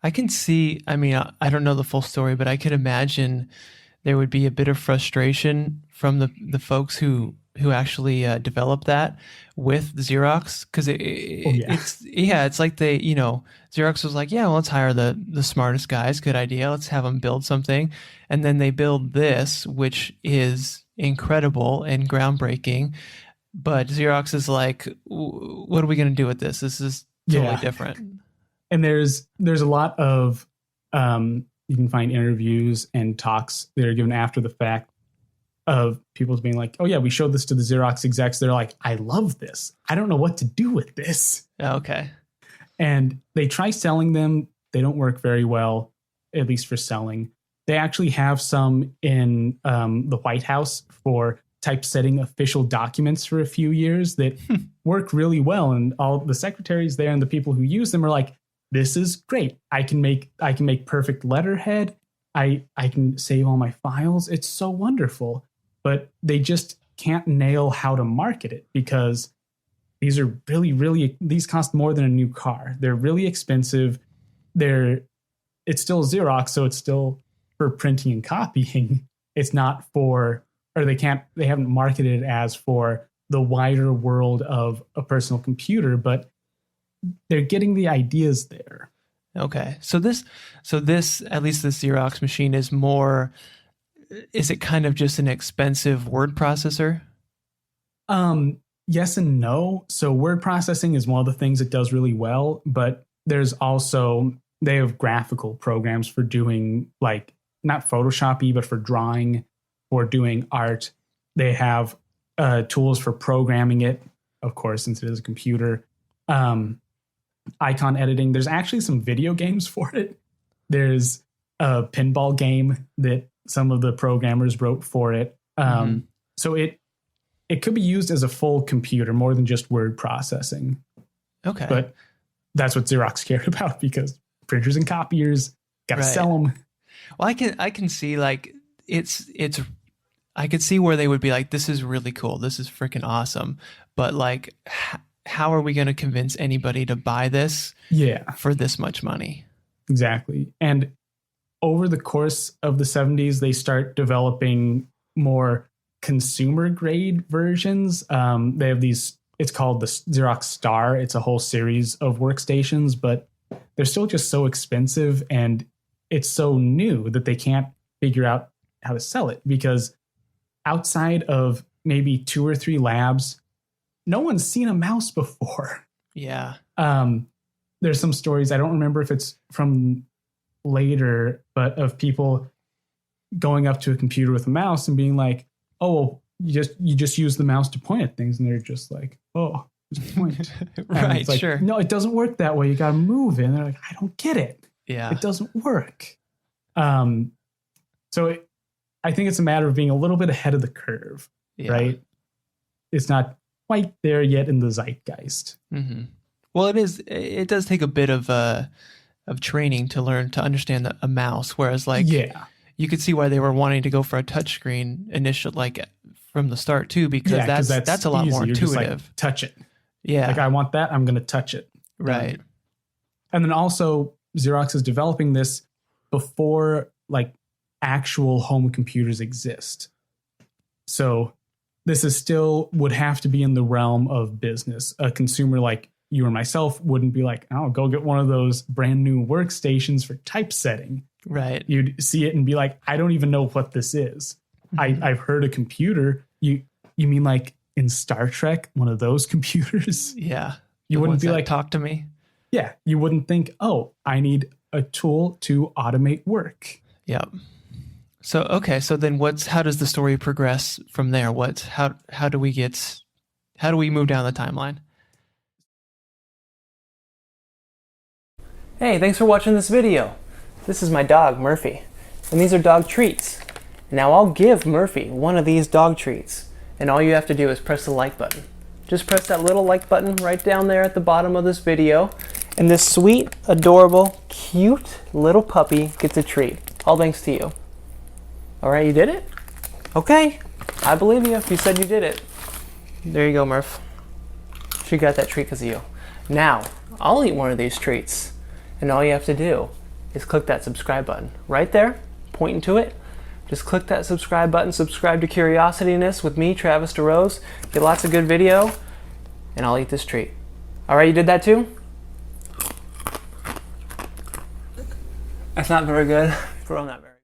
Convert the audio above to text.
I can see, I mean, I don't know the full story, but I could imagine there would be a bit of frustration from the folks who actually developed that with Xerox because Oh yeah. it's yeah, it's like they, Xerox was like, yeah, well, let's hire the smartest guys, good idea, let's have them build something, and then they build this, which is incredible and groundbreaking, but Xerox is like, what are we going to do with this? This is totally Yeah. different. And there's a lot of you can find interviews and talks that are given after the fact of people being like, oh yeah, we showed this to the Xerox execs. They're like, I love this. I don't know what to do with this. Okay. And they try selling them. They don't work very well, at least for selling. They actually have some in the White House for typesetting official documents for a few years that work really well. And all the secretaries there and the people who use them are like, this is great. I can make perfect letterhead. I can save all my files. It's so wonderful. But they just can't nail how to market it because these are these cost more than a new car. They're really expensive. It's still Xerox, so it's still for printing and copying. It's not for, or they haven't marketed it as for the wider world of a personal computer, but they're getting the ideas there. Okay. So this, at least this Xerox machine is it kind of just an expensive word processor? Yes and no. So word processing is one of the things it does really well, but there's also, they have graphical programs for doing like, not Photoshop-y, but for drawing, for doing art. They have tools for programming it, of course, since it is a computer. Icon editing. There's actually some video games for it. There's a pinball game that some of the programmers wrote for it. So it could be used as a full computer more than just word processing. Okay. But that's what Xerox cared about because printers and copiers got to sell them. Well, I can see like I could see where they would be like, this is really cool. This is freaking awesome. But like, how are we going to convince anybody to buy this for this much money? Exactly. And over the course of the 70s, they start developing more consumer grade versions. They have these, it's called the Xerox Star. It's a whole series of workstations, but they're still just so expensive and it's so new that they can't figure out how to sell it because outside of maybe 2 or 3 labs, no one's seen a mouse before. Yeah. There's some stories, I don't remember if it's from later, but of people going up to a computer with a mouse and being like, oh, well, you just use the mouse to point at things. And they're just like, oh, just point. Right, it's like, sure. No, it doesn't work that way. You got to move it. And they're like, I don't get it. Yeah. It doesn't work. So I think it's a matter of being a little bit ahead of the curve, right? It's not quite there yet in the zeitgeist. Mm-hmm. Well, it does take a bit of training to learn to understand a mouse, whereas like you could see why they were wanting to go for a touchscreen initial, like from the start too, because that's a lot more intuitive. Just like, touch it. Yeah. Like I want that, I'm going to touch it. Right. And then also Xerox is developing this before like actual home computers exist. So this is still would have to be in the realm of business. A consumer like you or myself wouldn't be like, oh, go get one of those brand new workstations for typesetting. Right. You'd see it and be like, I don't even know what this is. Mm-hmm. I've heard a computer. You mean like in Star Trek, one of those computers? Yeah. You wouldn't be like, talk to me. Yeah. You wouldn't think, oh, I need a tool to automate work. Yep. So, okay. So then how does the story progress from there? How do we move down the timeline? Hey, thanks for watching this video. This is my dog, Murphy, and these are dog treats. Now I'll give Murphy one of these dog treats, and all you have to do is press the like button. Just press that little like button right down there at the bottom of this video, and this sweet, adorable, cute little puppy gets a treat. All thanks to you. All right, you did it? Okay, I believe you if you said you did it. There you go, Murph. She got that treat because of you. Now, I'll eat one of these treats, and all you have to do is click that subscribe button. Right there, pointing to it. Just click that subscribe button, subscribe to Curiosityness with me, Travis DeRose. Get lots of good video, and I'll eat this treat. All right, you did that too? That's not very good. Bro, not very